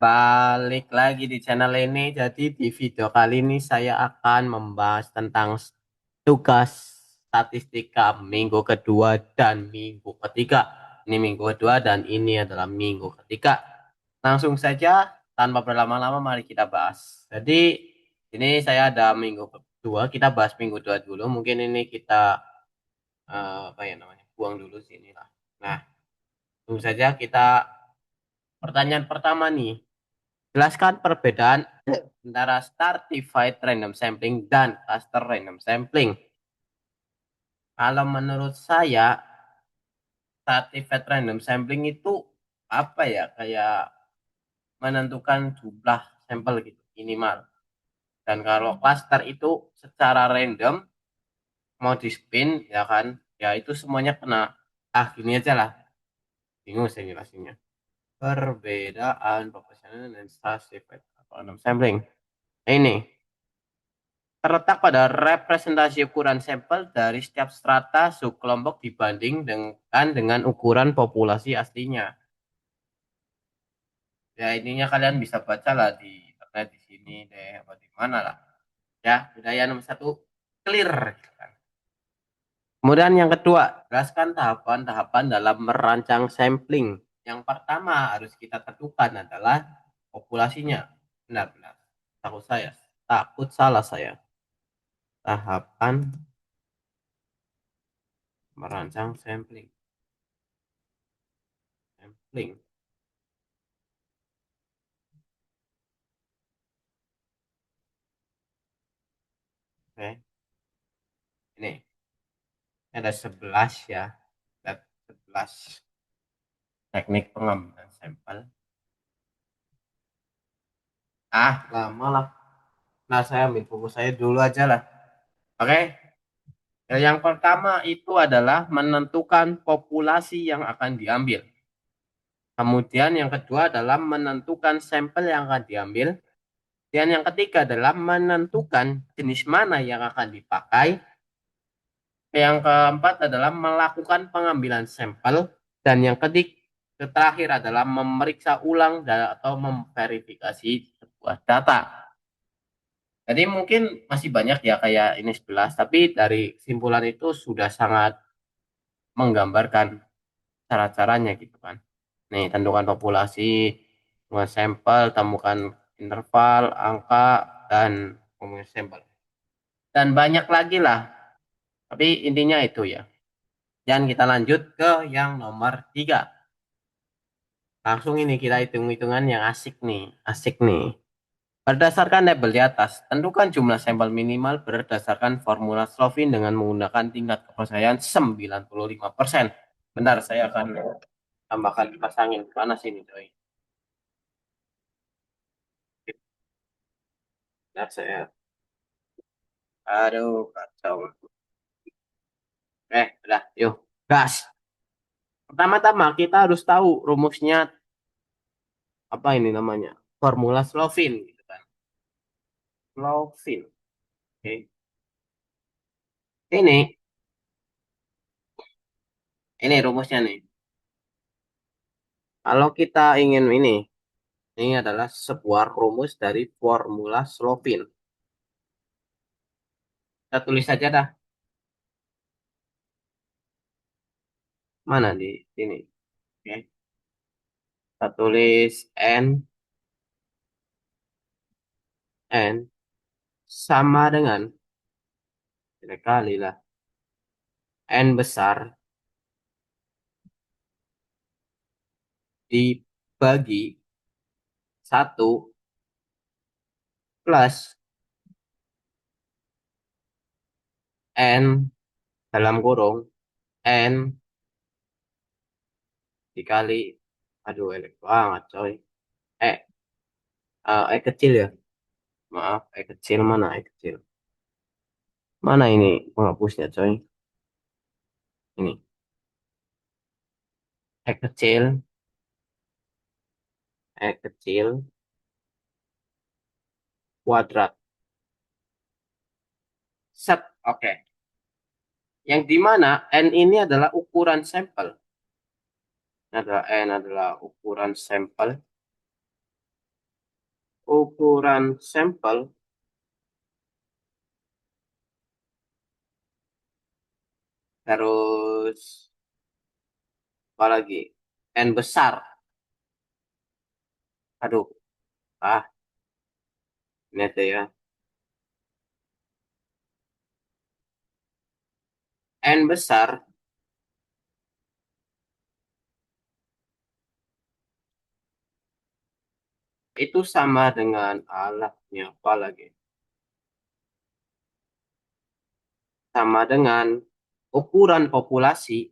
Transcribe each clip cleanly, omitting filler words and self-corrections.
Balik lagi di channel ini. Jadi di video kali ini saya akan membahas tentang tugas statistika minggu kedua dan minggu ketiga. Ini minggu kedua dan ini adalah minggu ketiga. Langsung saja tanpa berlama-lama mari kita bahas. Jadi ini saya ada minggu kedua. Kita bahas minggu kedua dulu. Mungkin ini kita apa ya namanya? Buang dulu sini lah. Nah, langsung saja kita pertanyaan pertama nih. Jelaskan perbedaan antara stratified random sampling dan cluster random sampling. Kalau menurut saya, stratified random sampling itu apa ya? Kayak menentukan jumlah sampel gitu, minimal. Dan kalau cluster itu secara random mau di spin ya kan, ya itu semuanya kena. Ah, gini aja lah. Bingung saya jelasinnya. Perbedaan proporsional dan stratified random sampling. Ini terletak pada representasi ukuran sampel dari setiap strata subkelompok dibanding dengan ukuran populasi aslinya. Ya ininya kalian bisa baca lah di internet di sini deh atau di mana lah. Ya, budaya nomor satu clear. Gitu kan. Kemudian yang kedua, jelaskan tahapan-tahapan dalam merancang sampling. Yang pertama harus kita tentukan adalah populasinya. Benar-benar. Takut salah saya. Tahapan merancang sampling. Sampling. Oke, ini ada 11 ya. Ada 11 teknik pengambilan sampel. Ah, lama lah. Nah, saya ambil buku saya dulu aja lah. Oke. Yang pertama itu adalah menentukan populasi yang akan diambil. Kemudian yang kedua adalah menentukan sampel yang akan diambil. Dan yang ketiga adalah menentukan jenis mana yang akan dipakai. Yang keempat adalah melakukan pengambilan sampel. Dan yang terakhir adalah memeriksa ulang atau memverifikasi sebuah data. Jadi mungkin masih banyak ya kayak ini 11, tapi dari kesimpulan itu sudah sangat menggambarkan cara-caranya gitu kan. Nih, tentukan populasi, temukan sampel, temukan interval, angka, dan pemungutan sampel. Dan banyak lagi lah, tapi intinya itu ya. Dan kita lanjut ke yang nomor 3. Langsung ini kita hitung-hitungan yang asik nih. Asik nih. Berdasarkan tabel di atas, tentukan jumlah sampel minimal berdasarkan formula Slovin dengan menggunakan tingkat kepercayaan 95%. Bentar, saya akan tambahkan kipas angin. Panas ini, coy. Bentar, saya. Aduh, kacau. Udah, yuk. Gas. Pertama-tama kita harus tahu rumusnya apa ini namanya. Formula Slovin, gitu kan. Slovin. Oke. Ini, ini rumusnya nih. Kalau kita ingin ini adalah sebuah rumus dari formula Slovin. Kita tulis saja dah. Mana di sini? Oke. Kita tulis N sama dengan kali lah N besar dibagi 1 plus N dalam kurung N dikali, aduh elek banget coy. Eh, kecil ya. Maaf, kecil mana kecil? Mana ini penghapusnya coy? Ini kecil, kecil kuadrat. Set, oke. Yang di mana N ini adalah ukuran sampel. N adalah ukuran sampel. ukuran sampel, terus apa lagi? N besar. Aduh, ah, ini aja ya. N besar itu sama dengan alatnya apa lagi? Sama dengan ukuran populasi.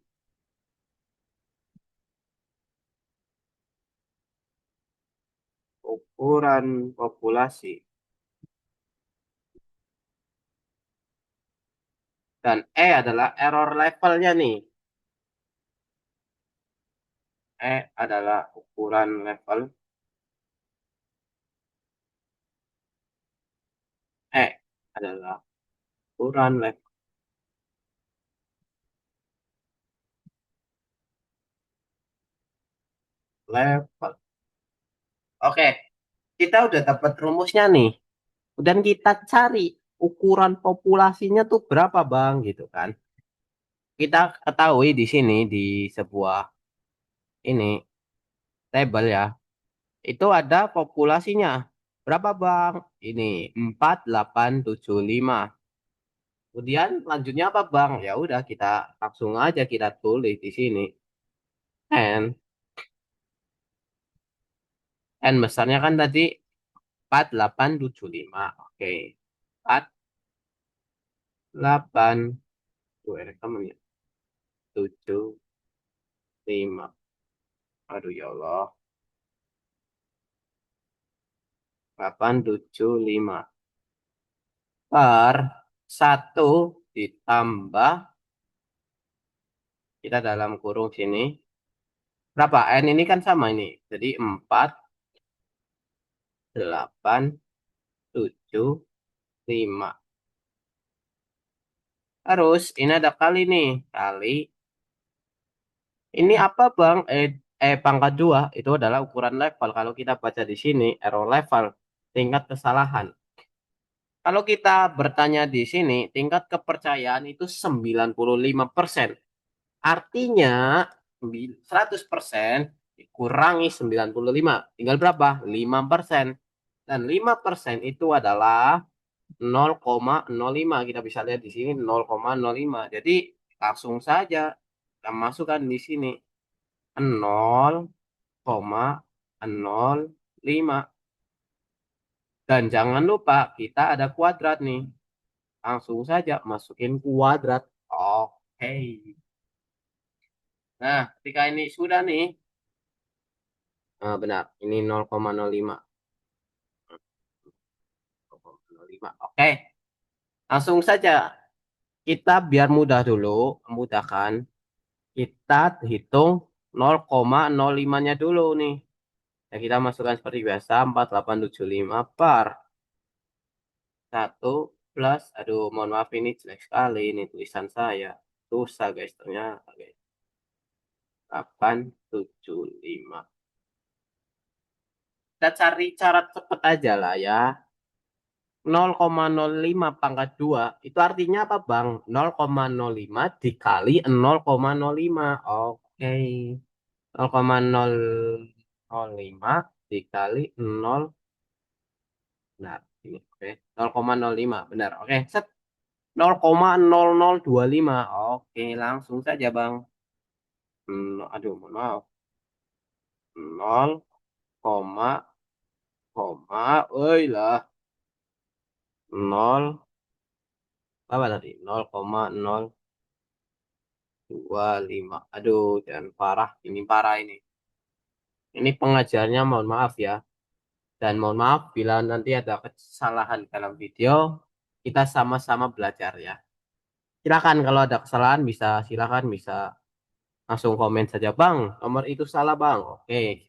Ukuran populasi. Dan E adalah error levelnya nih. E adalah ukuran level. E adalah ukuran level. Oke, kita udah dapat rumusnya nih. Dan kita cari ukuran populasinya tuh berapa, Bang, gitu kan. Kita ketahui di sini di sebuah ini tabel ya. Itu ada populasinya. Berapa, Bang? Ini 4875. Kemudian lanjutnya apa, Bang? Ya udah kita langsung aja kita tulis di sini. N N besarnya kan tadi 4875. Oke. 48 tuh rekaman ya. 75. Aduh ya Allah. 875 per satu ditambah kita dalam kurung sini. Berapa? N ini kan sama ini. Jadi 4, 8, 7, 5. Terus ini ada kali nih. Kali. Ini apa Bang? Pangkat 2 itu adalah ukuran level. Kalau kita baca di sini, error level. Tingkat kesalahan. Kalau kita bertanya di sini, tingkat kepercayaan itu 95%. Artinya 100% dikurangi 95. Tinggal berapa? 5%. Dan 5% itu adalah 0,05. Kita bisa lihat di sini 0,05. Jadi langsung saja kita masukkan di sini 0,05. Dan jangan lupa kita ada kuadrat nih. Langsung saja masukin kuadrat. Oke. Nah, ketika ini sudah nih, benar, ini 0,05. 0,05. Oke, langsung saja kita biar mudah dulu, memudahkan. Kita hitung 0,05-nya dulu nih. Ya, kita masukkan seperti biasa 4875 per 1 plus, aduh mohon maaf ini jelek sekali ini tulisan saya. Susah guys ternyata guys. 875. Kita cari cara cepet aja lah ya. 0,05 pangkat 2 itu artinya apa Bang? 0,05 dikali 0,05. Oke. 0,005 dikali 0. Benar. Ini oke. 0,05 benar. Oke. Set. 0,0025. Oke, langsung saja Bang. Aduh, mohon maaf. 0, oi lah. 0, apa tadi? 0,025. Aduh, jangan parah. Ini parah ini. Ini pengajarnya mohon maaf ya. Dan mohon maaf bila nanti ada kesalahan dalam video, kita sama-sama belajar ya. Silakan kalau ada kesalahan bisa langsung komen saja Bang. Nomor itu salah Bang. Oke.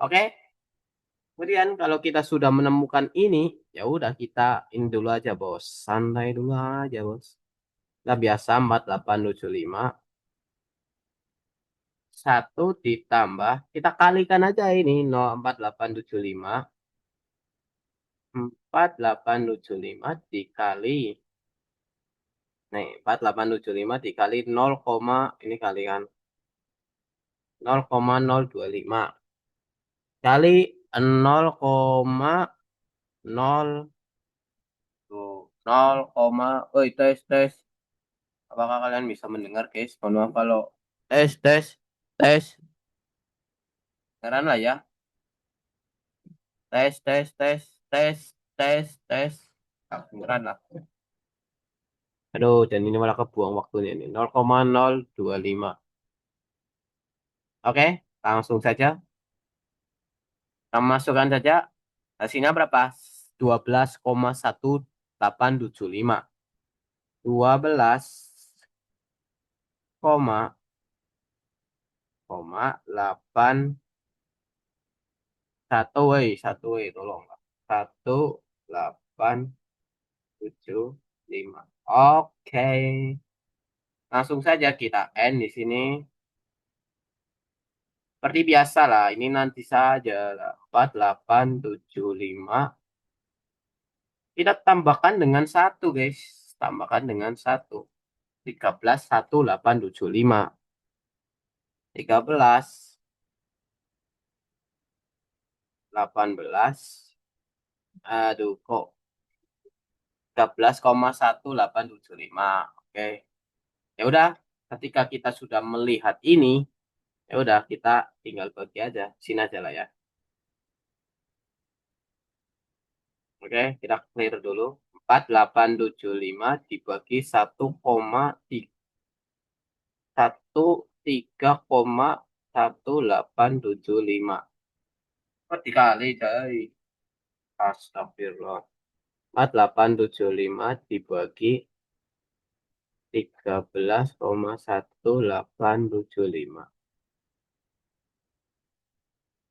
Oke. Kemudian kalau kita sudah menemukan ini, ya udah kita ini dulu aja bos. Santai dulu aja bos. Kita biasa 4875 satu ditambah kita kalikan aja ini 0,4875 4875 dikali, nih 4875 dikali 0, ini kalikan 0,025 kali 0,0 tuh 0, oi tes tes. Apakah kalian bisa mendengar guys? Mohon maaf kalau tes tes tes. Heran lah ya. Tes tes tes tes tes tes. Ah, beneran lah. Aduh, dan ini malah kebuang waktunya ini. 0,025. Oke, langsung saja. Kita masukkan saja. Hasilnya berapa? 12,1875. 12,8 satu woi tolong. 1875. Oke. Langsung saja kita end di sini. Seperti biasa lah, ini nanti saja lah. 4875. Kita tambahkan dengan satu guys. Tambahkan dengan satu. 13,1875. 13, 18. Aduh kok 13,1875. Oke. Ya udah, ketika kita sudah melihat ini, ya udah kita tinggal bagi aja. Sini aja lah ya. Oke, kita clear dulu. 4875 dibagi 1,1875. Oh, dikali, coy. Astagfirullah. 4875 dibagi 13,1875.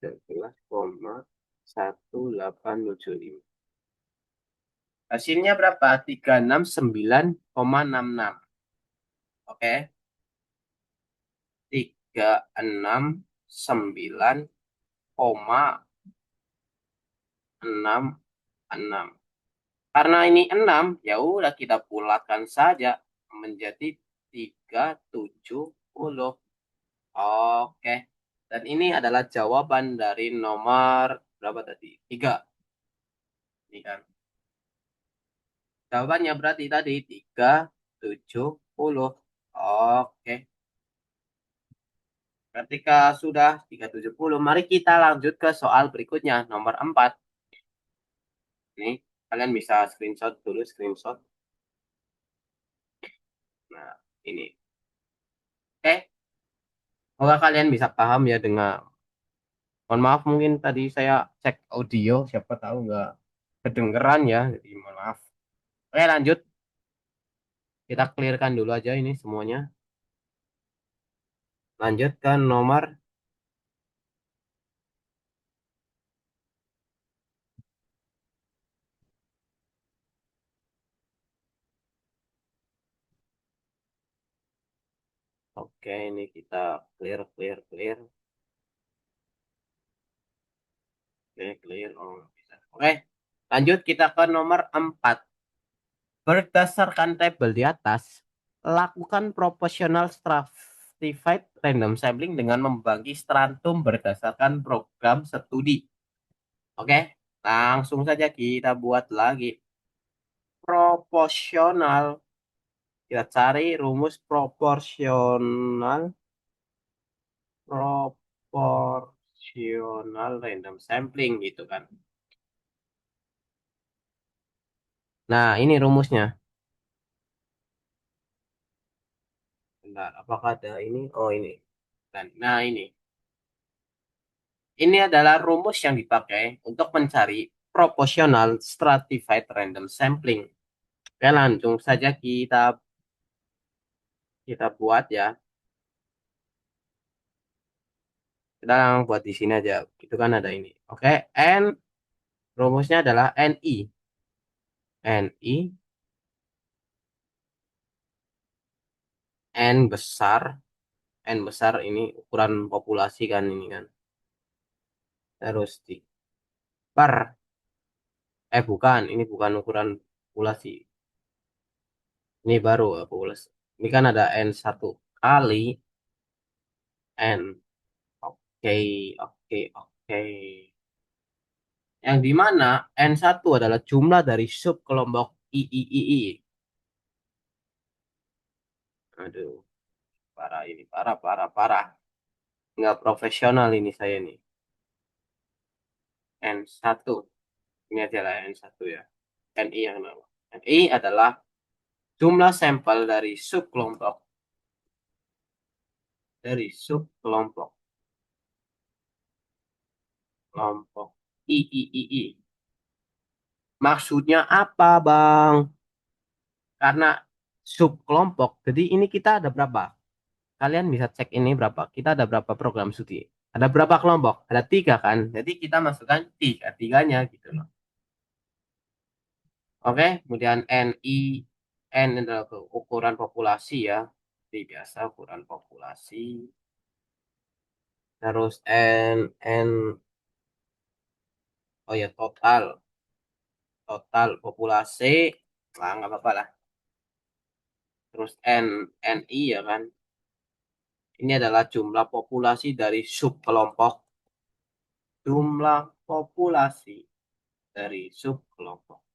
13,1875. Hasilnya berapa? 369,66. Oke. 369,66. Karena ini 6, ya udah kita bulatkan saja menjadi 370. Oke. Dan ini adalah jawaban dari nomor berapa tadi? 3. Ini kan. Jawabannya berarti tadi 370. Oke. Ketika sudah 370, mari kita lanjut ke soal berikutnya, nomor 4. Ini kalian bisa screenshot dulu, screenshot. Nah, ini. Oke. Semoga kalian bisa paham ya dengan, mohon maaf mungkin tadi saya cek audio, siapa tahu nggak kedengeran ya, jadi mohon maaf. Oke, lanjut. Kita clearkan dulu aja ini semuanya. Lanjut ke nomor, oke ini kita clear, clear, clear. Oke, clear. Oh, nggak bisa. Oke, lanjut kita ke nomor 4. Berdasarkan tabel di atas, lakukan proportional stratified random sampling dengan membagi stratum berdasarkan program studi. Oke, langsung saja kita buat lagi. Proporsional. Kita cari rumus proporsional. Proporsional random sampling gitu kan. Nah, ini rumusnya. Bentar, apakah ada ini? Oh, ini. Dan, nah, ini. Ini adalah rumus yang dipakai untuk mencari proportional stratified random sampling. Oke, langsung saja kita buat ya. Kita langsung buat di sini aja. Itu kan ada ini. Oke, N rumusnya adalah NI. NI N besar. N besar ini ukuran populasi kan ini kan. Terus di per Bukan, ini bukan ukuran populasi. Ini baru populasi. Ini kan ada N1 kali N. Oke, oke, oke. Yang di mana N1 adalah jumlah dari sub kelompok III. Aduh, parah ini, parah, parah, parah. Nggak profesional ini saya nih. N1. Ini adalah N1 ya. NI yang nama. NI adalah jumlah sampel dari sub kelompok III. Maksudnya apa, Bang? Karena sub kelompok. Jadi ini kita ada berapa? Kalian bisa cek ini berapa. Kita ada berapa program studi? Ada berapa kelompok? Ada tiga kan? Jadi kita masukkan tiganya gitu loh. Oke, kemudian N adalah ukuran populasi ya. Jadi biasa ukuran populasi. Terus N, oh ya total populasi. Lah nggak apa-apa lah. Terus NI ya kan. Ini adalah jumlah populasi dari subkelompok. Jumlah populasi dari subkelompok.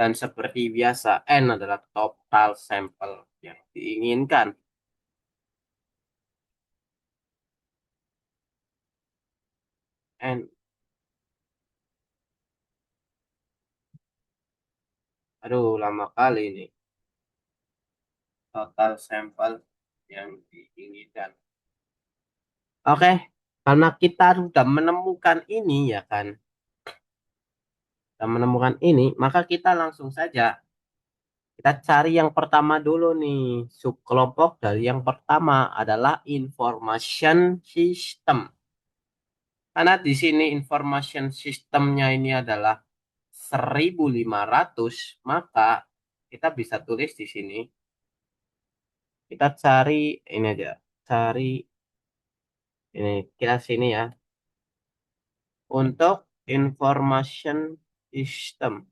Dan seperti biasa, N adalah total sampel yang diinginkan. N, aduh lama kali ini. Total sampel yang diinginkan. Oke, karena kita sudah menemukan ini ya kan. Sudah menemukan ini, maka kita langsung saja kita cari yang pertama dulu nih. Subkelompok dari yang pertama adalah information system. Karena di sini information systemnya ini adalah 1500, maka kita bisa tulis di sini. Kita cari ini aja. Cari ini kita sini ya. Untuk information system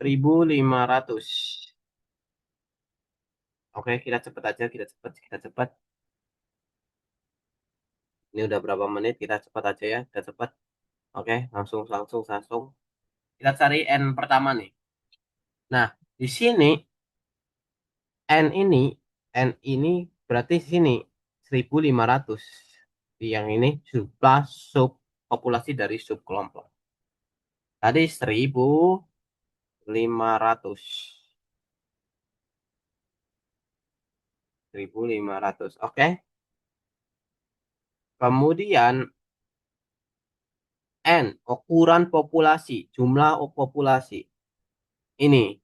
1500. Oke, kita cepet aja, kita cepet. Ini udah berapa menit? Kita cepat aja ya, kita cepat. Oke, langsung. Kita cari N pertama nih. Nah, di sini N ini berarti sini 1500. Yang ini jumlah sub populasi dari subkelompok. Tadi 1500. 1500. Oke. Kemudian N, ukuran populasi, jumlah populasi. Ini,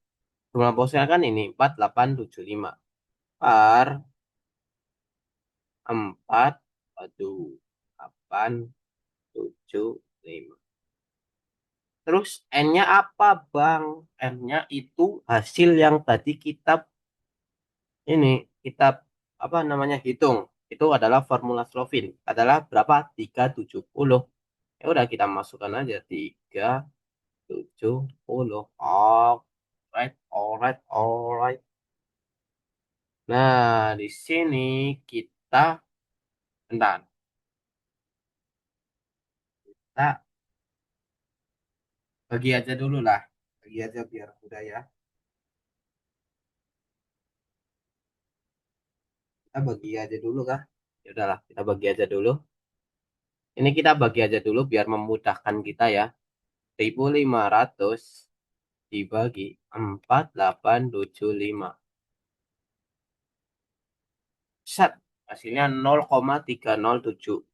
jumlah populasi kan ini 4875 per 4, waduh, 875. Terus N-nya apa, Bang? N-nya itu hasil yang tadi ini kita apa namanya hitung. Itu adalah formula Slovin. Adalah berapa? 370. Ya udah kita masukkan aja 370. Alright, alright, alright. Nah, di sini kita bentar. Kita bagi aja dulu lah. Bagi aja biar mudah ya. Kita bagi aja dulu kah? Ya udahlah, kita bagi aja dulu. Ini kita bagi aja dulu biar memudahkan kita ya. 1500 dibagi 4875. Set. Hasilnya 0,307.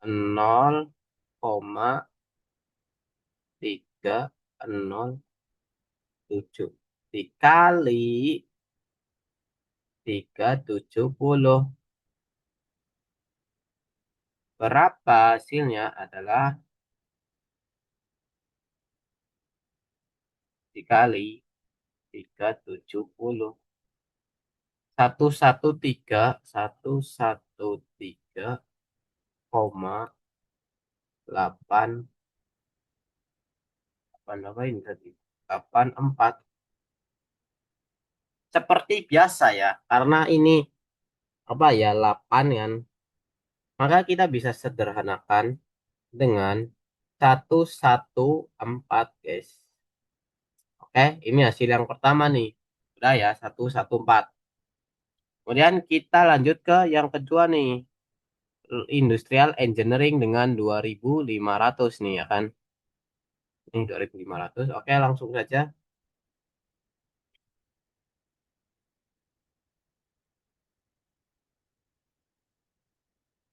0,307 dikali 370. Berapa hasilnya adalah dikali 370. 113 koma 8. Apa ini tadi? 84. Seperti biasa ya, karena ini apa ya 8 kan. Maka kita bisa sederhanakan dengan 114 guys. Oke, ini hasil yang pertama nih. Udah ya, 114. Kemudian kita lanjut ke yang kedua nih. Industrial Engineering dengan 2500 nih ya kan. Ini 2500. Oke, langsung saja.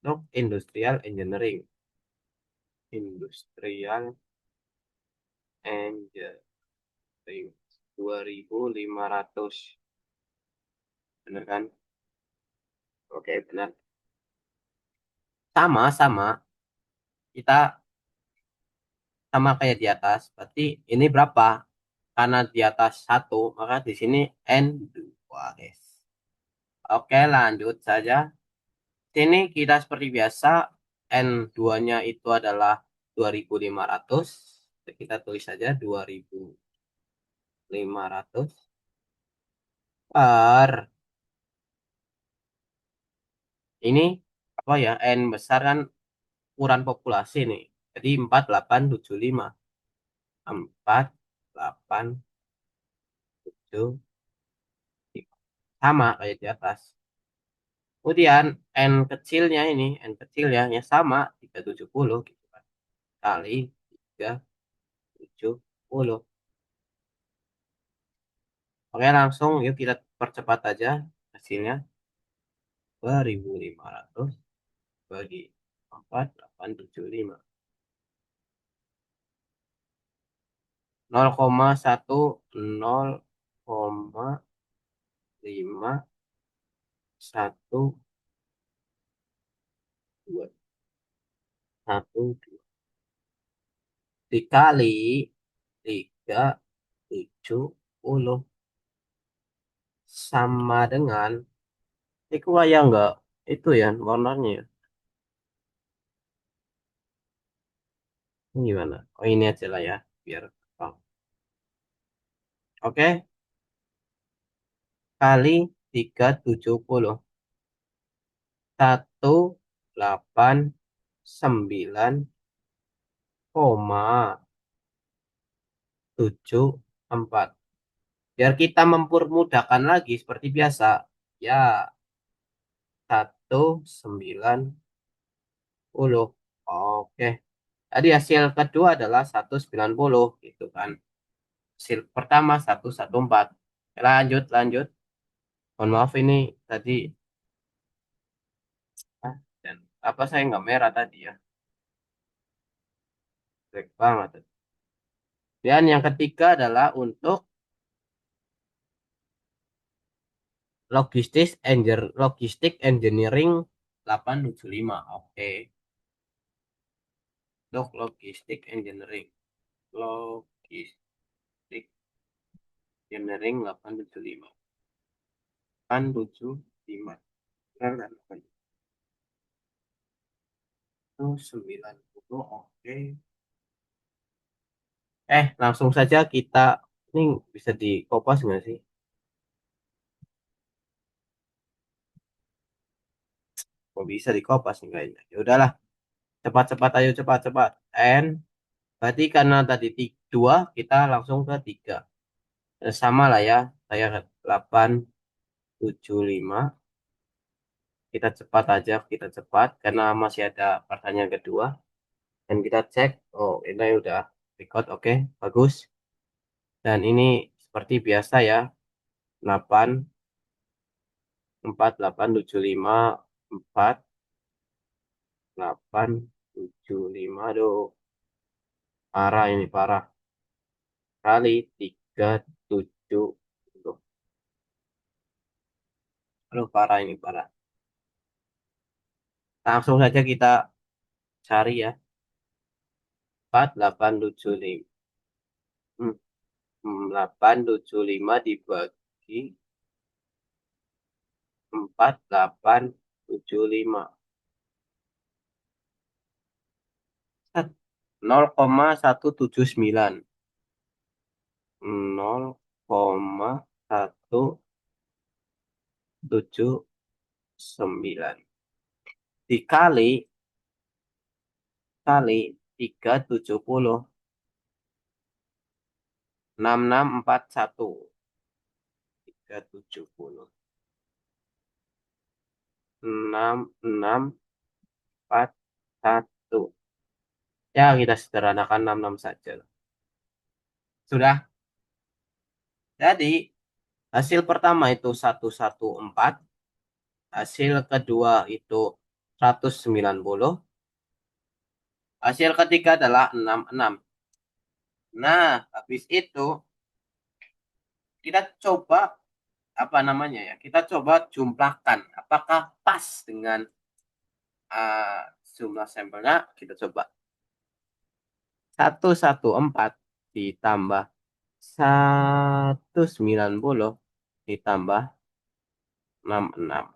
Untuk Industrial Engineering. Industrial Engineering 2500. Bener kan? Oke, benar. Sama-sama. Kita sama kayak di atas. Berarti ini berapa? Karena di atas satu, maka di sini N2, guys. Oke, lanjut saja. Sini kita seperti biasa, N2-nya itu adalah 2500. Kita tulis saja 2500 per ini apa ya? N besar kan ukuran populasi nih. Jadi 4875. 4875. Sama kayak di atas. Kemudian N kecilnya ini, N kecilnya ya sama 370 gitu kan. Kali 370. Oke, langsung yuk kita percepat aja hasilnya. 2500 bagi 4875. 0,10512 dikali 370 sama dengan itu ya enggak itu ya warnanya ya. Ini gimana? Oh ini aja lah ya biar gampang. Oke, kali 370 189,74. Biar kita mempermudahkan lagi seperti biasa. Ya, 190. Oke. Tadi hasil kedua adalah 190 gitu kan. Hasil pertama 114. Lanjut, lanjut. Mohon maaf ini tadi dan apa saya nggak merah tadi ya. Jelek banget. Dan yang ketiga adalah untuk logistik engineering 875. Oke. Untuk logistik engineering. Logistik engineering 875. 875. Benar kan? Itu 90. Oke. Langsung saja kita ini bisa di kopas nggak sih? Kok bisa di kopas nih kayaknya? Ya udahlah, cepat-cepat ayo cepat-cepat. N berarti karena tadi dua, kita langsung ke tiga. Sama lah ya, saya 875. Kita cepat aja, kita cepat karena masih ada pertanyaan kedua. Dan kita cek, oh ini udah record, oke, bagus. Dan ini seperti biasa ya, 8 4 8 7 5 4 8 7 5. Aduh, parah ini parah. Kali 370. Aduh, parah ini parah. Langsung saja kita cari ya. 4875. 875 dibagi 4875. 0,179. 0,179 dikali kali 370 6641 370 6641 ya kita sederhanakan 66 saja. Sudah. Jadi hasil pertama itu 114, hasil kedua itu 190, hasil ketiga adalah 66. Nah, habis itu kita coba apa namanya ya? Kita coba jumlahkan apakah pas dengan jumlah sampelnya. Kita coba 114 ditambah 190 ditambah 66.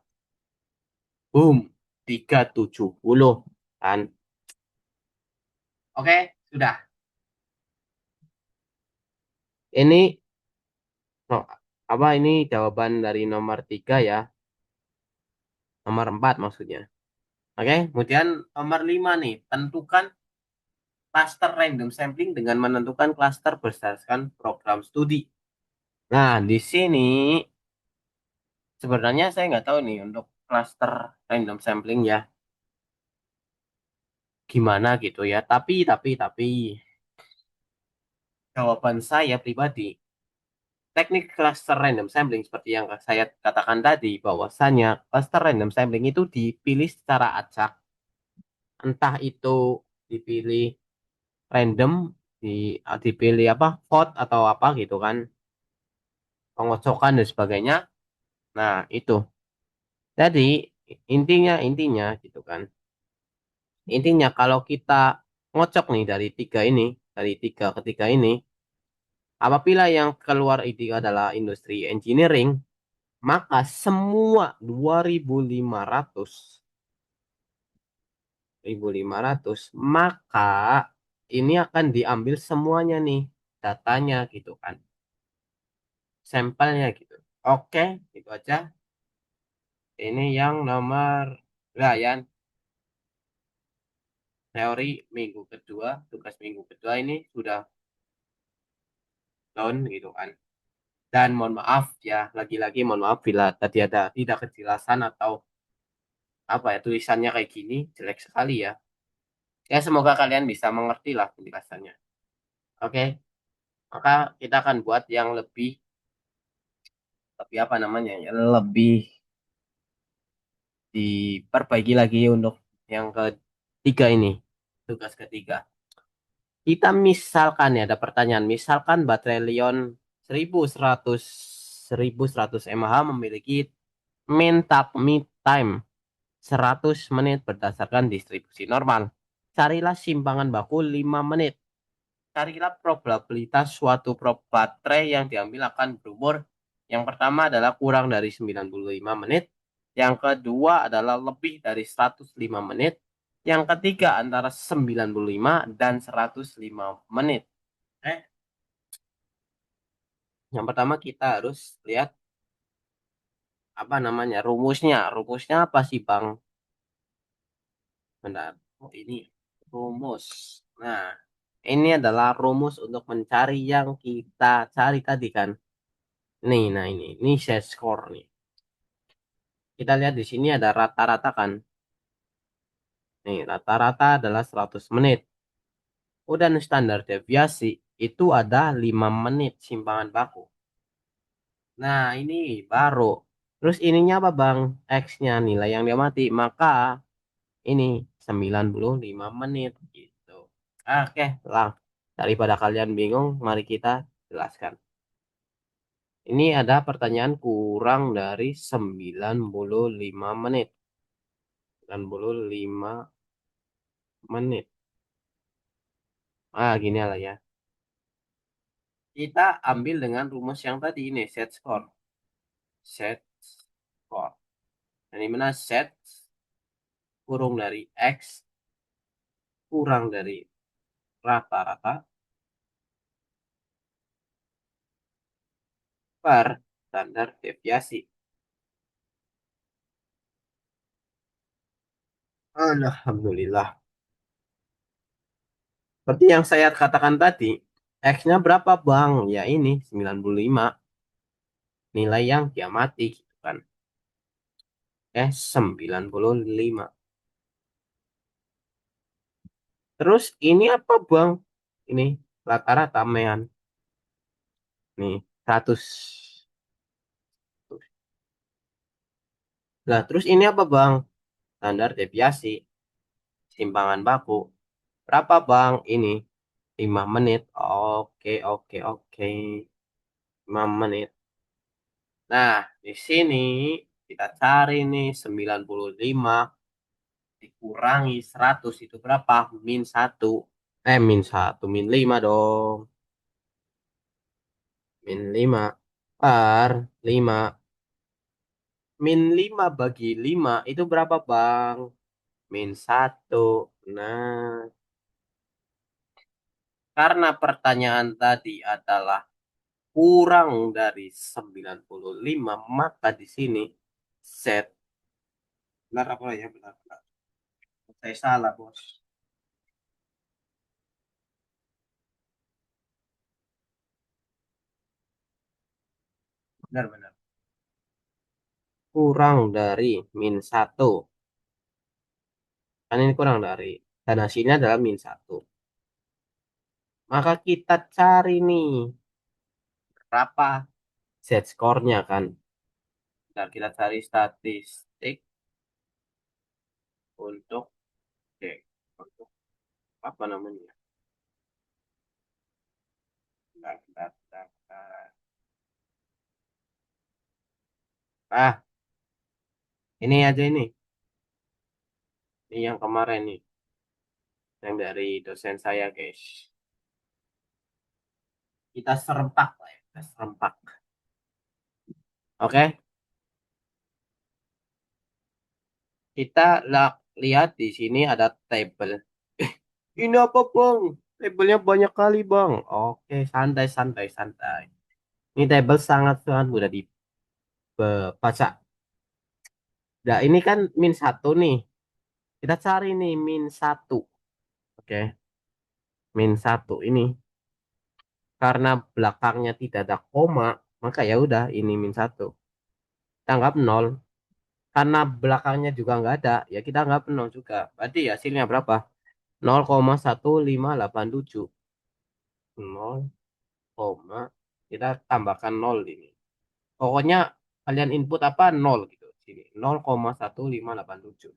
Boom, 370 kan. Oke, sudah. Ini oh, apa ini jawaban dari nomor 3 ya. Nomor 4 maksudnya. Oke, kemudian nomor 5 nih, tentukan cluster random sampling dengan menentukan cluster berdasarkan program studi. Nah, di sini sebenarnya saya nggak tahu nih untuk cluster random sampling ya gimana gitu ya. Tapi jawaban saya pribadi, teknik cluster random sampling seperti yang saya katakan tadi, bahwasanya cluster random sampling itu dipilih secara acak, entah itu dipilih random, di dipilih apa vote atau apa gitu kan, pengocokan dan sebagainya. Nah, itu. Jadi intinya gitu kan. Intinya kalau kita ngocok nih dari tiga ini, dari tiga ketiga ini, apabila yang keluar itu adalah industri engineering, maka semua 2.500, maka ini akan diambil semuanya nih datanya gitu kan, sampelnya gitu. Oke, itu aja. Ini yang nomor Ryan teori minggu kedua, tugas minggu kedua ini sudah down gitu kan. Dan mohon maaf ya, lagi-lagi mohon maaf bila tadi ada tidak kejelasan atau apa ya tulisannya kayak gini jelek sekali ya. Ya semoga kalian bisa mengerti lah penjelasannya. Oke, maka kita akan buat yang lebih lebih apa namanya ya, lebih diperbaiki lagi untuk yang ketiga ini, tugas ketiga. Kita misalkan ya ada pertanyaan, misalkan baterai Lion 1100 1100 mAh memiliki mean time 100 menit berdasarkan distribusi normal. Carilah simpangan baku 5 menit. Carilah probabilitas suatu baterai yang diambil akan berumur. Yang pertama adalah kurang dari 95 menit. Yang kedua adalah lebih dari 105 menit. Yang ketiga antara 95 dan 105 menit. Eh, yang pertama kita harus lihat apa namanya rumusnya. Rumusnya apa sih Bang? Benar. Oh ini rumus. Nah, ini adalah rumus untuk mencari yang kita cari tadi kan. Nih, nah ini set score nih. Kita lihat di sini ada rata-rata kan. Nih, rata-rata adalah 100 menit. Udah standar deviasi itu ada 5 menit simpangan baku. Nah, ini baru. Terus ininya apa Bang? X-nya nilai yang dia mati. Maka ini 95 menit gitu. Oke, lah. Daripada kalian bingung, mari kita jelaskan. Ini ada pertanyaan kurang dari 95 menit. 95 menit. Gini lah ya. Kita ambil dengan rumus yang tadi ini, set score. Set score. Yang dimana set kurung dari X kurang dari rata-rata per standar deviasi. Alhamdulillah. Seperti yang saya katakan tadi, X-nya berapa Bang? Ya ini 95, nilai yang diamati gitu kan. 95. Terus ini apa Bang? Ini rata-rata mean. Nih, 100. Lah, terus ini apa Bang? Standar deviasi, simpangan baku. Berapa Bang? Ini 5 menit. Oke, oke, oke. 5 menit. Nah, di sini kita cari nih 95 dikurangi 100 itu berapa? Min satu. Min satu. Min 5 dong. Min 5 per 5. Min 5 bagi 5 itu berapa Bang? Min satu. Nah, karena pertanyaan tadi adalah kurang dari 95, maka di sini set. Benar apa ya? Benar, benar. Saya salah, Bos. Benar, benar. Kurang dari min satu. Kan ini kurang dari. Dan hasilnya adalah min satu. Maka kita cari nih. Berapa set skornya kan. Dan kita cari statistik untuk cek. Untuk apa namanya? Bentar, bentar, bentar, bentar. Ah, ini aja ini. Ini yang kemarin nih. Yang dari dosen saya, guys. Kita serempak lah ya. Kita serempak. Oke. Kita lihat di sini ada table. Ini apa, Bang? Tabelnya banyak kali, Bang. Oke, santai, santai, santai. Ini table sangat-sangat mudah dibaca. Nah, ini kan min satu nih. Kita cari nih min satu. Oke, min satu ini. Karena belakangnya tidak ada koma, maka ya udah ini min satu. Kita anggap nol. Karena belakangnya juga nggak ada, ya kita anggap nol juga. Berarti hasilnya berapa? 0,1587. 0, kita tambahkan nol ini. Pokoknya kalian input apa? Nol gitu. Sini 0,1587.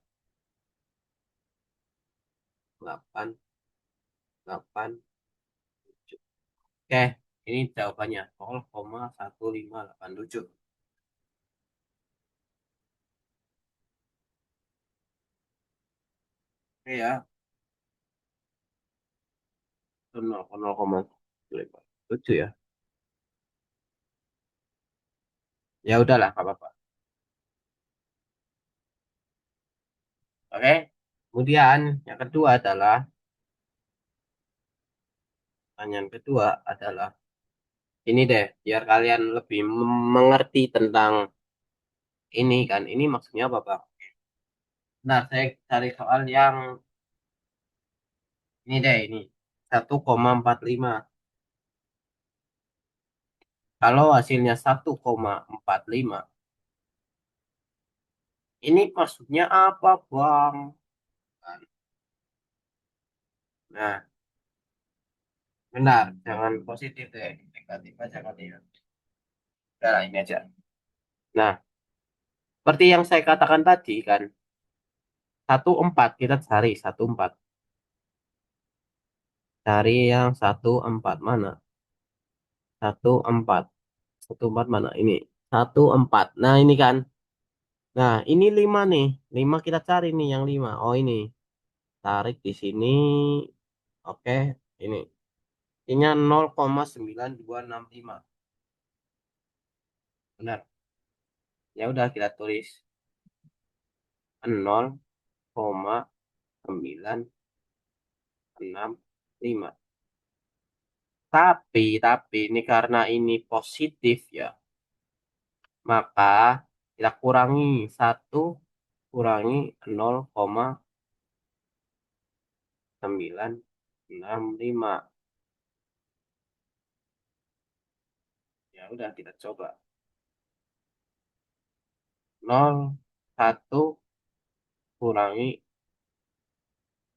8, 8, 7. Oke, ini jawabannya 0,1587. Oke ya, itu 0,7 ya. Ya udahlah, nggak apa-apa. Oke. Kemudian yang kedua adalah pertanyaan kedua adalah ini deh, biar kalian lebih mengerti tentang ini kan. Ini maksudnya apa, Bang? Nah, saya cari soal yang ini deh, ini 1,45. Kalau hasilnya 1,45, ini maksudnya apa, Bang? Nah, benar, jangan positif deh, negatif aja kali ya. Udah, ini aja. Nah, seperti yang saya katakan tadi kan, 14 kita cari 14. Cari yang 14 mana? 14. 14 mana? Ini 14. Nah, ini kan. Nah, ini 5 nih. 5 kita cari nih yang 5. Oh, ini. Tarik di sini. Oke, ini. Ini 0,9265. Benar. Ya udah kita tulis 0,965. Tapi ini karena ini positif ya. Maka kita kurangi satu kurangi 0,965. Ya udah kita coba. 0,1 kurangi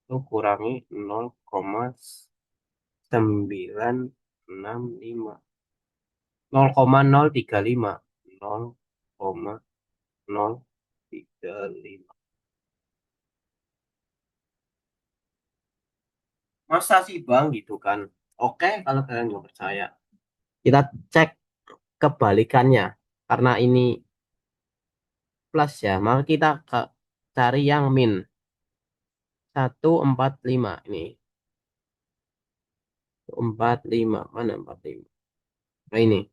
itu kurangi 0,965. 0,035. 0,035. Masa sih Bang gitu kan? Oke, kalau kalian nggak percaya, kita cek kebalikannya. Karena ini plus ya, maka kita cari yang min. 145 ini. 45 mana 45? Nah ini.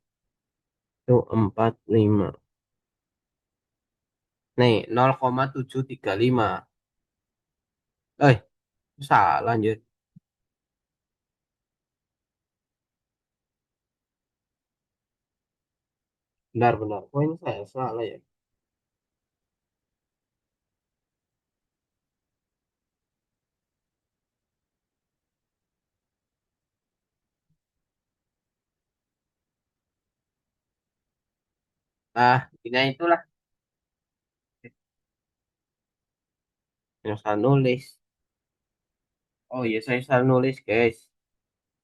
Itu 45. Nih 0,735. Eh, salah anjir. Benar-benar. Oh ini saya salah ya. Nah, ini itulah yang saya nulis. Oh iya, saya salah nulis, guys.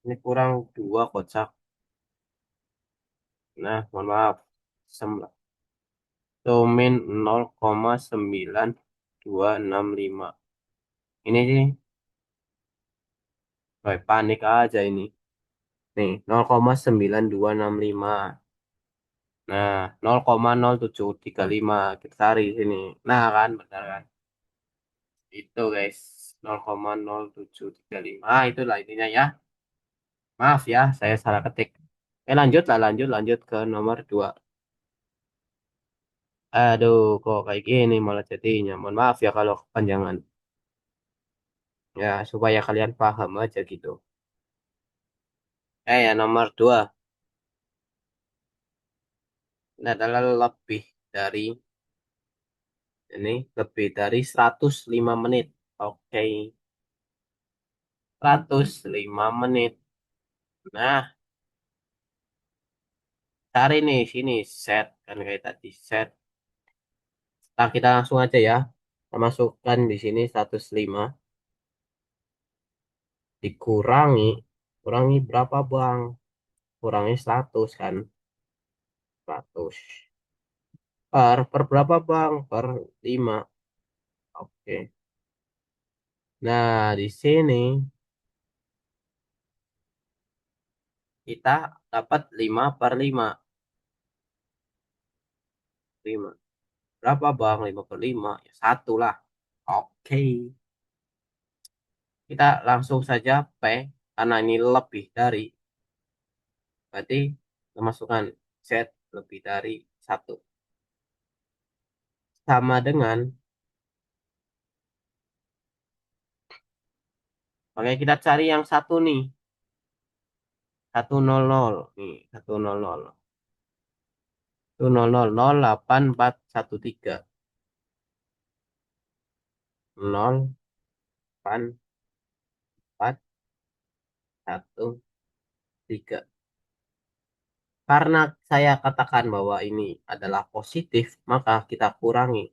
Ini kurang dua kocak. Nah, mohon maaf. Domain 0,9265. Ini sih, panik aja ini. Nih, 0,9265. Nah, 0,0735 kita cari sini. Nah, kan, benar kan? Itu, guys. 0,0735. Ah, itulah intinya ya. Maaf ya, saya salah ketik. Lanjut lah, lanjut ke nomor 2. Aduh, kok kayak gini malah jadinya. Mohon maaf ya kalau kepanjangan. Ya, supaya kalian paham aja gitu. Ya, nomor 2. Ini adalah dari ini lebih dari 105 menit. Oke, 105 menit. Nah, cari nih sini set kan kayak tadi set. Nah, kita langsung aja ya. Kita masukkan di sini 105 dikurangi kurangi berapa, Bang? Kurangi 100 kan. 100 per berapa, Bang? Per 5. Oke. Nah, di sini kita dapat 5 per 5. 5. Berapa, Bang? 5 per 5. Ya, 1 lah. Oke. Kita langsung saja P. Karena ini lebih dari. Berarti kita masukkan Z lebih dari 1. Sama dengan. Oke, kita cari yang satu nih. 100. Nih, 100. 100. 08413. 08413. Karena saya katakan bahwa ini adalah positif, maka kita kurangi.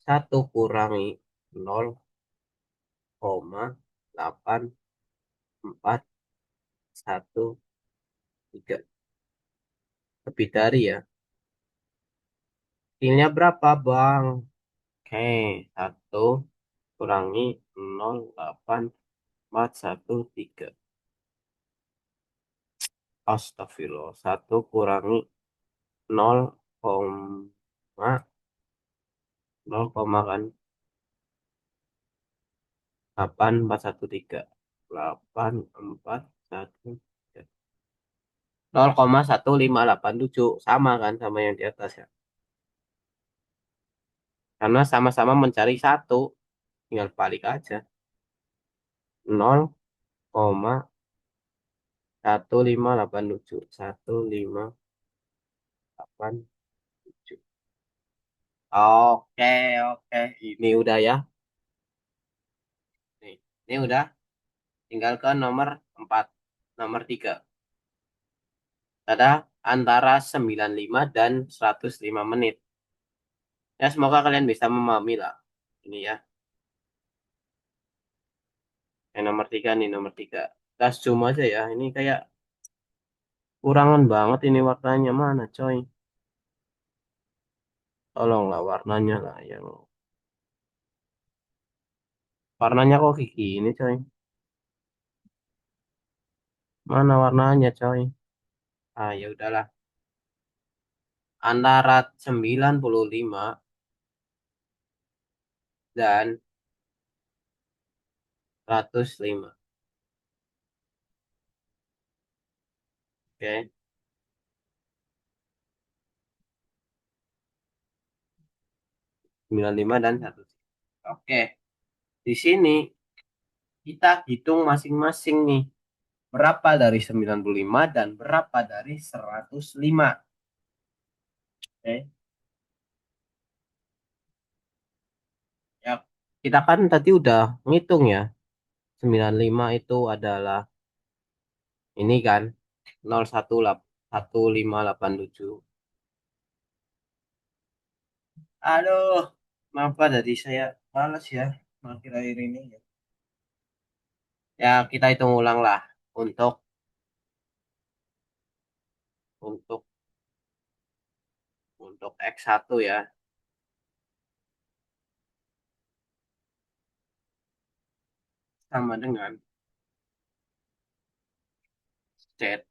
1 kurangi 0,8413. Lebih dari ya. Hasilnya berapa, Bang? Oke, 1 kurangi 0,8413. Astagfirullah. 1 kurangi 0, kan 8413. 8413. 0,1587 sama kan sama yang di atas ya. Karena sama-sama mencari satu, tinggal balik aja. 0,1587. 1587. Oke, oke. Ini udah ya. Nih, ini udah. Tinggal ke nomor 4. Nomor 3. Ada antara 95 dan 105 menit. Ya, semoga kalian bisa memahami lah. Ini ya. Yang nomor 3 nih, nomor 3. Kita zoom aja ya. Ini kayak kurangan banget ini warnanya. Mana, coy? Tolonglah warnanya lah. Yang warnanya kok kayak gini, coy? Mana warnanya, coy? Ah, ya udahlah. Antara 95 dan 105. Oke. 95 dan 105. Oke. Di sini kita hitung masing-masing nih. Berapa dari 95 dan berapa dari 105. Oke. Ya, kita kan tadi udah ngitung ya. 95 itu adalah ini kan 0,1587. Aduh, kenapa dari saya males ya akhir-akhir ini ya. Ya, kita hitung ulang lah untuk untuk X1 ya. Sama dengan Z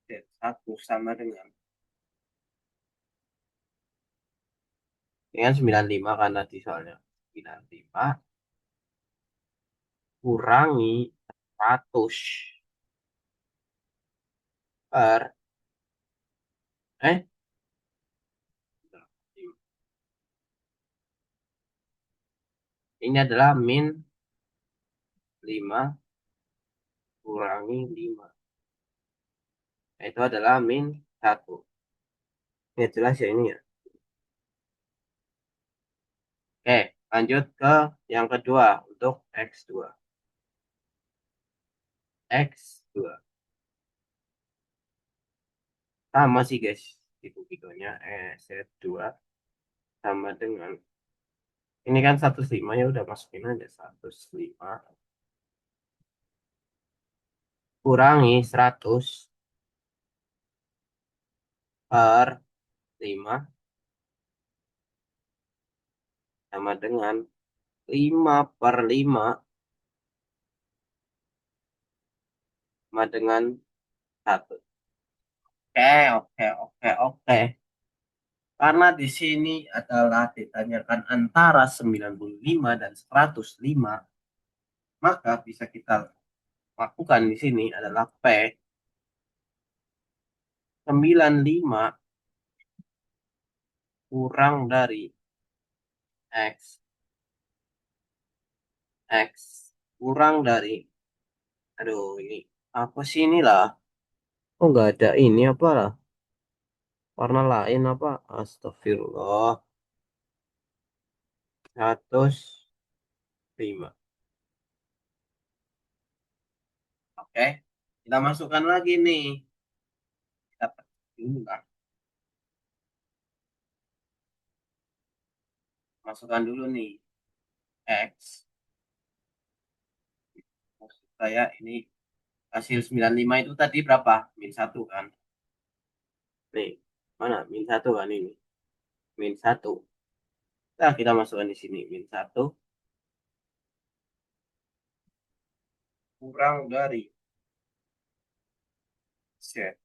Z1 sama dengan 95 karena di soalnya 95 kurangi 100 per eh ini adalah min 5 kurangi 5. Itu adalah min 1. Ya jelas ya ini ya. Oke, lanjut ke yang kedua untuk X2. X2 sama sih guys. Tipe-tipenya Z2 sama dengan ini kan 105 ya udah masukin aja 105 kurangi 100 per 5 sama dengan 5 per 5 sama dengan 1. Oke, oke, oke, oke. Karena di sini adalah ditanyakan antara 95 dan 105, maka bisa kita lakukan di sini adalah P 95 kurang dari X. X kurang dari, aduh ini apa sih inilah? Oh nggak ada ini apa lah? Warna lain apa? Astagfirullah. 105. Oke, kita masukkan lagi nih. Kita dulu lah. Masukkan dulu nih. X. Maksud saya ini hasil 95 itu tadi berapa? Min 1 kan? Nih, mana? Min 1 kan ini? Min 1. Nah, kita masukkan di sini. Min 1 kurang dari Z.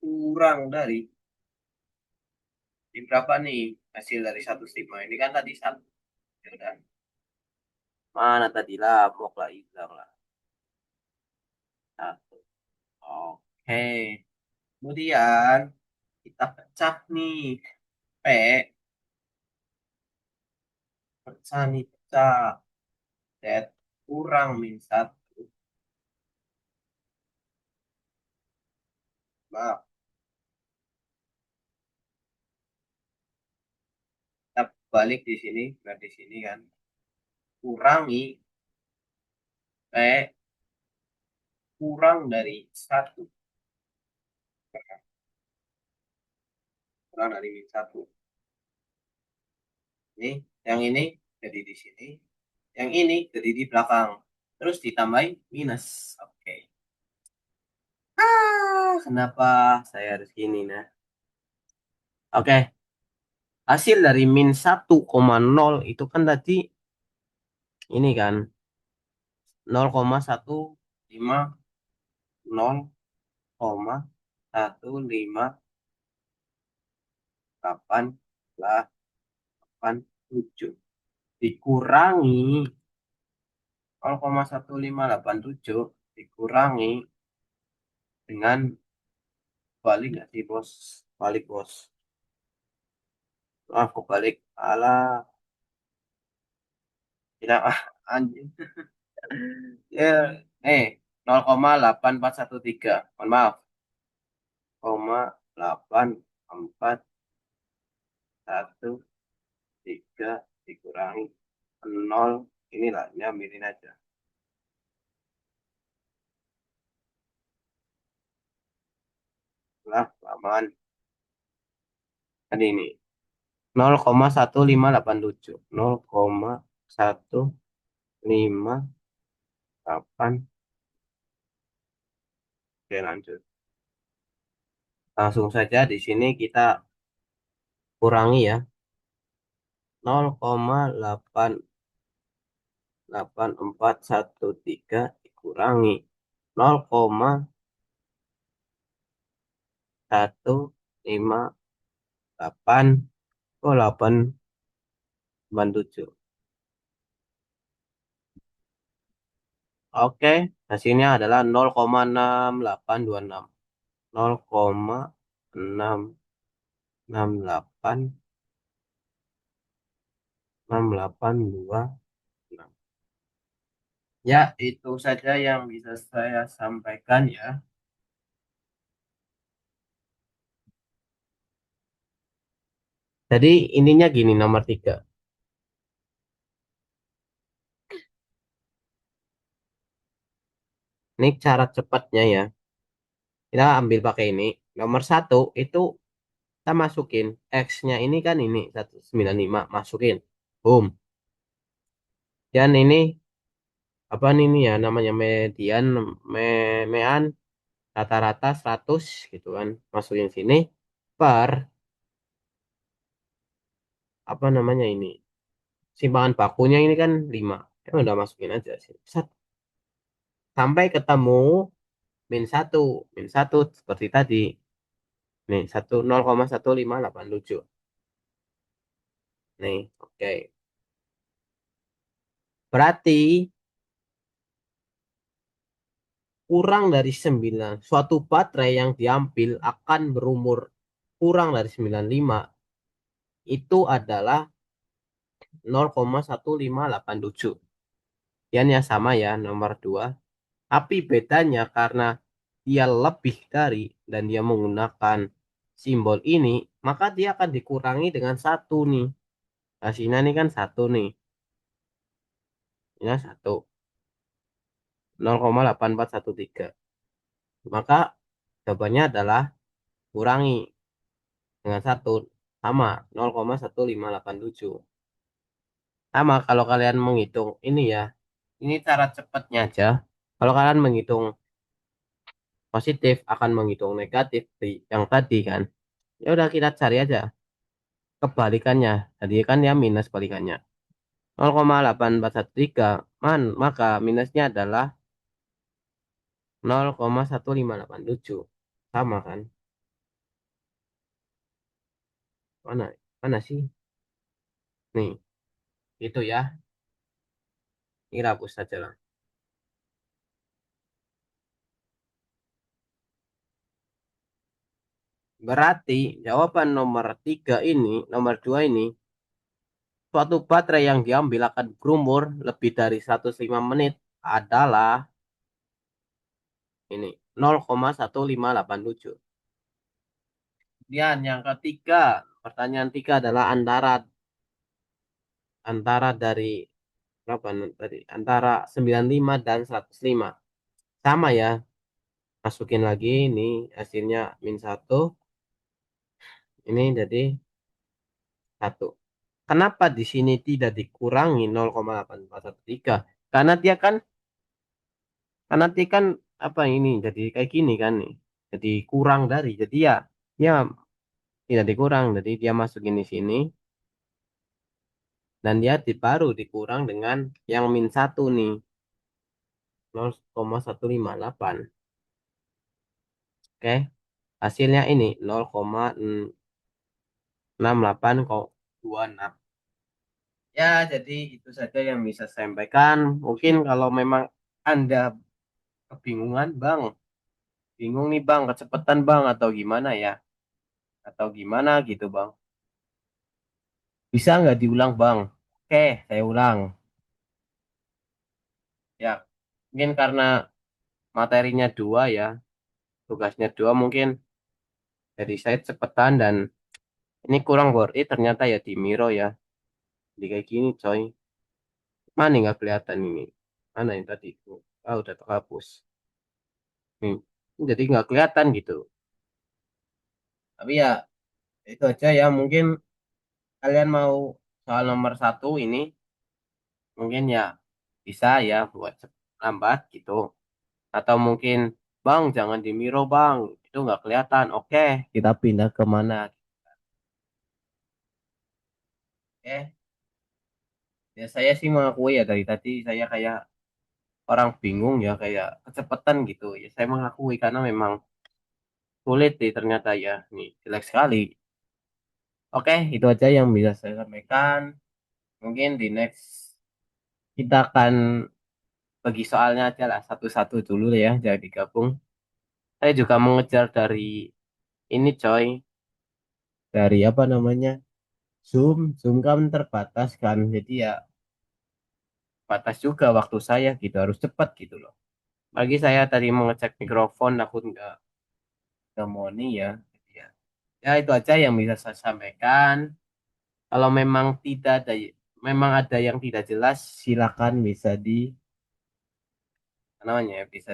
Kurang dari ini berapa nih hasil dari 105? Ini kan tadi 1. Ya udah. Mana tadi lah? Mau lah hilang lah. 1. Oke. Kemudian kita pecah nih. P. Pecah nih, pecah. Z kurang min 1. Maaf. balik di sini, nah di sini kan, kurangi kurang dari satu, kurang dari min satu. Ini, yang ini jadi di sini, yang ini jadi di belakang. Terus ditambahin minus. Oke. Kenapa saya harus gini, nah? Oke, hasil dari min 1,0 itu kan tadi ini kan 0,150,887 dikurangi 0,1587 dikurangi dengan balik nggak sih bos? Balik bos. Ah, kok balik? Alah, tidak anjing. Ya, 0,8413. Mohon maaf. 0,8413 dikurangi 0. Inilah, nyambilin aja. Lah, lamaan. Kan ini. 0,1587. 0,158. Oke, lanjut. Langsung saja di sini kita kurangi ya. 0,8413 dikurangi 0,158. Oh, 887. Oke, hasilnya adalah 0,6826. 0,6686826. Ya, itu saja yang bisa saya sampaikan ya. Jadi ininya gini nomor 3. Ini cara cepatnya ya. Kita ambil pakai ini. Nomor 1 itu kita masukin X-nya ini kan ini 195 masukin. Boom. Dan ini apa ini ya namanya median mean rata-rata 100 gitu kan. Masukin sini per apa namanya ini. Simpangan bakunya ini kan 5. Ya udah masukin aja sih. Set. Sampai ketemu min satu, min satu seperti tadi. Nih, 0,1587. Nih, oke. Berarti kurang dari 9. Suatu baterai yang diambil akan berumur kurang dari 95. Itu adalah 0,1587. Yang sama ya, nomor 2. Tapi bedanya karena dia lebih dari dan dia menggunakan simbol ini, maka dia akan dikurangi dengan satu nih. Hasilnya ini kan satu nih. Ini satu. 0,8413. Maka jawabannya adalah kurangi dengan satu sama 0,1587. Sama kalau kalian menghitung ini ya. Ini cara cepatnya aja. Kalau kalian menghitung positif akan menghitung negatif yang tadi kan. Ya udah kita cari aja kebalikannya. Tadi kan ya minus balikannya. 0,8413 maka minusnya adalah 0,1587. Sama kan? Mana? Mana sih? Nih, itu ya. Ini hapus saja lah. Berarti jawaban nomor 3 ini, nomor 2 ini, suatu baterai yang diambil akan berumur lebih dari 105 menit adalah ini 0,1587. Kemudian yang ketiga, pertanyaan 3 adalah antara antara dari berapa tadi? Antara 95 dan 105. Sama ya. Masukin lagi ini hasilnya min 1. Ini jadi 1. Kenapa di sini tidak dikurangi 0,8413? Karena dia kan karena dia kan apa ini jadi kayak gini kan nih. Jadi kurang dari. Jadi ya ya tidak dikurang. Jadi dia masukin di sini dan dia baru dikurang dengan yang min 1 nih. 0,158. Oke. Hasilnya ini 0,6826. Ya, jadi itu saja yang bisa saya sampaikan. Mungkin kalau memang Anda kebingungan, Bang. Bingung nih, Bang, kecepatan, Bang, atau gimana ya? Atau gimana gitu, Bang. Bisa nggak diulang, Bang? Oke, saya ulang. Ya, mungkin karena materinya 2 ya, tugasnya 2 mungkin dari saya cepetan dan ini kurang worth it ternyata ya di Miro ya. Jadi kayak gini, coy. Mana nggak kelihatan ini? Mana yang tadi? Ah, udah terhapus. Nih, jadi nggak kelihatan gitu. Tapi ya itu aja ya. Mungkin kalian mau soal nomor 1 ini mungkin ya bisa ya buat lambat gitu. Atau mungkin Bang jangan di Miro Bang, itu nggak kelihatan. Oke, kita pindah ke mana? Oke, ya saya sih mengakui ya dari tadi saya kayak orang bingung ya kayak kecepatan gitu. Ya saya mengakui karena memang sulit sih ternyata ya. Nih jelek sekali. Oke, itu aja yang bisa saya sampaikan. Mungkin di next kita akan bagi soalnya aja lah satu-satu dulu ya, jangan digabung. Saya juga mengejar dari ini coy, dari apa namanya? Zoom, Zoom kan terbatas kan. Jadi ya batas juga waktu saya gitu, harus cepat gitu loh. Bagi saya tadi mengecek mikrofon, aku nggak mau nih ya. Jadi ya. Ya itu aja yang bisa saya sampaikan. Kalau memang tidak ada, memang ada yang tidak jelas, silakan bisa apa namanya ya, bisa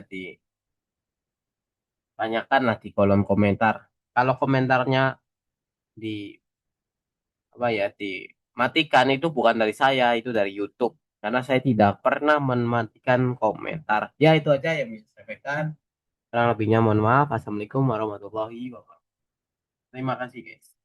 ditanyakan lah di kolom komentar. Kalau komentarnya di apa ya dimatikan itu bukan dari saya, itu dari YouTube. Karena saya tidak pernah mematikan komentar. Ya itu aja yang bisa saya sampaikan. Kurang lebihnya mohon maaf. Assalamualaikum warahmatullahi wabarakatuh. Terima kasih guys.